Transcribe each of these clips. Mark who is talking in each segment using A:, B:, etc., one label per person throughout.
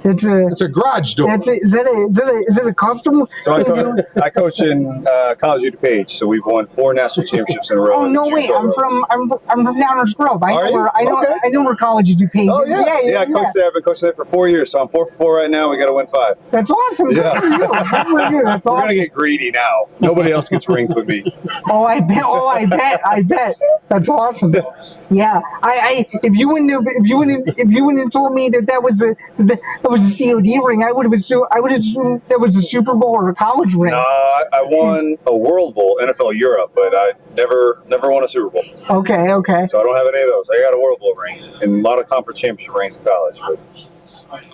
A: It's a garage door.
B: Is it a custom?
C: So I coach in College U DuPage, so we've won 4 national championships in a row.
B: Oh no way! I'm from Downers Grove. I know where College of DuPage.
C: Oh yeah. I coached there. I've been coaching there for 4 years, so I'm 4 for 4 right now. We got to win 5.
B: That's awesome.
C: Yeah.
B: Good for you. Good for you. That's awesome.
C: We're gonna get greedy now. Nobody else gets rings with me.
B: I bet. That's awesome. Yeah, if you wouldn't have told me that was a COD ring, I would assume that was a Super Bowl or a college ring.
C: I won a World Bowl, NFL Europe, but I never won a Super Bowl.
B: Okay.
C: So I don't have any of those. I got a World Bowl ring and a lot of conference championship rings in college.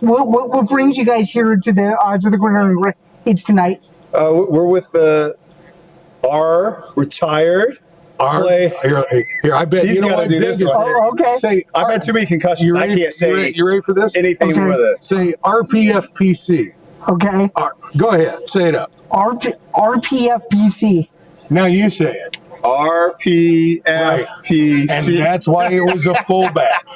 B: What brings you guys here to the Gridiron Greats tonight?
C: We're with our retired.
A: Here, I bet
C: He's
A: you know what
C: do this one.
B: Oh, okay.
A: Say,
C: I've had too many concussions. I can't say.
A: You ready for this?
C: Anything with it.
A: Say RPFPC.
B: Okay.
A: Go ahead. Say it up.
B: RPFPC.
A: Now you say it.
C: RPFPC.
A: Right. And that's why it was a fullback.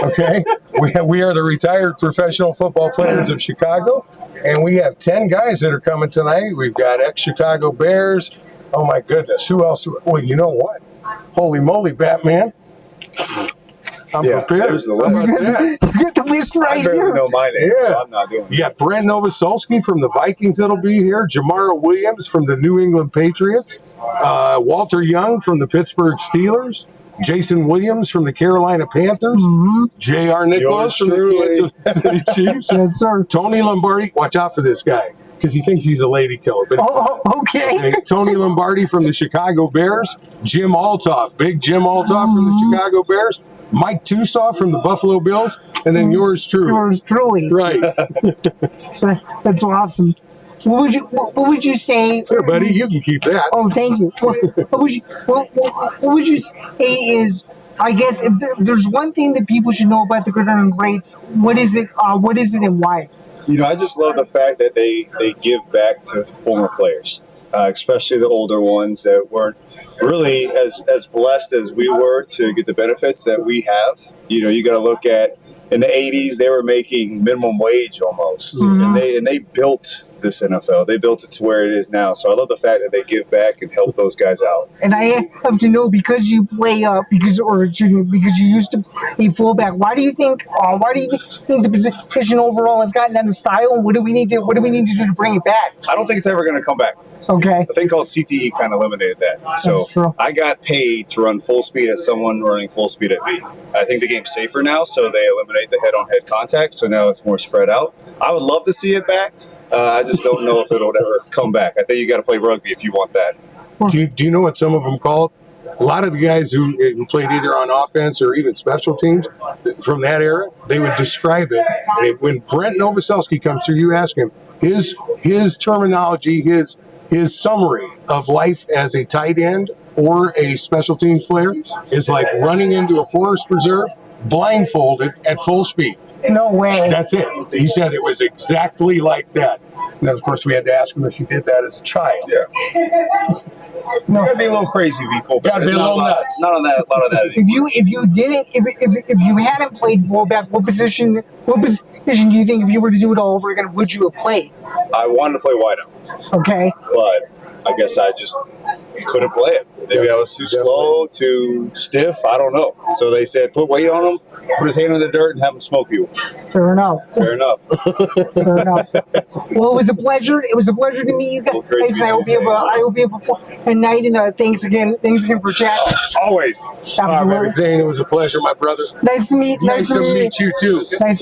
A: Okay? We are the retired professional football players of Chicago, and we have 10 guys that are coming tonight. We've got ex-Chicago Bears. Oh, my goodness. Who else? Well, you know what? Holy moly, Batman. I'm prepared.
C: There's the
A: How about
C: list.
A: that?
B: You get the list right
C: I barely
B: here.
C: know my name,
A: Yeah.
C: so I'm not doing it.
A: You got Brent Novoselsky from the Vikings that'll be here. Jamara Williams from the New England Patriots. Walter Young from the Pittsburgh Steelers. Jason Williams from the Carolina Panthers. J.R. Nicholas from the Kansas City Chiefs.
B: Yes, sir.
A: Tony Lombardi. Watch out for this guy because he thinks he's a lady killer. But
B: Okay.
A: Tony Lombardi from the Chicago Bears. Jim Altoff. Big Jim Altoff from the Chicago Bears. Mike Tusoff from the Buffalo Bills. And then yours truly.
B: Yours truly.
A: Right.
B: That's awesome. What would you say?
A: Here, buddy, you can keep that.
B: Oh, thank you. What would you say is? I guess if there's one thing that people should know about the Gridiron Greats, what is it? What is it, and why?
C: I just love the fact that they give back to former players, especially the older ones that weren't really as blessed as we were to get the benefits that we have. You got to look at in the 80s they were making minimum wage almost, and they built this NFL. They built it to where it is now. So I love the fact that they give back and help those guys out.
B: And I have to know, because you play because you used to be fullback. Why do you think the position overall has gotten out of style? And what do we need to do to bring it back?
C: I don't think it's ever going to come back.
B: Okay.
C: A thing called CTE kind of eliminated that. So I got paid to run full speed at someone running full speed at me. I think the game's safer now, so they eliminate the head-on-head contact. So now it's more spread out. I would love to see it back. I just don't know if it'll ever come back. I think you got to play rugby if you want that.
A: Do you know what some of them call it? A lot of the guys who played either on offense or even special teams from that era, they would describe it. And when Brent Novoselsky comes through, you ask him his terminology, his summary of life as a tight end or a special teams player is like running into a forest preserve blindfolded at full speed.
B: No way.
A: That's it. He said it was exactly like that. And then, of course, we had to ask him if he did that as a child.
C: Yeah. You gotta be a little crazy before.
A: Gotta be a little nuts.
C: Not on that. A lot of that. Anymore.
B: If you hadn't played fullback, what position do you think, if you were to do it all over again, would you have played?
C: I wanted to play wideout.
B: Okay.
C: But I guess I just couldn't play it. Maybe I was too slow, too stiff. I don't know. So they said, put weight on him, put his hand in the dirt, and have him smoke you.
B: Fair enough.
C: Fair enough.
B: Fair enough. Well, it was a pleasure. It was a pleasure to meet you guys. I hope you have a night, and thanks again for chatting.
C: Always.
B: Absolutely.
A: Zane, it was a pleasure, my brother.
B: Nice to meet
A: you too.
B: Nice to meet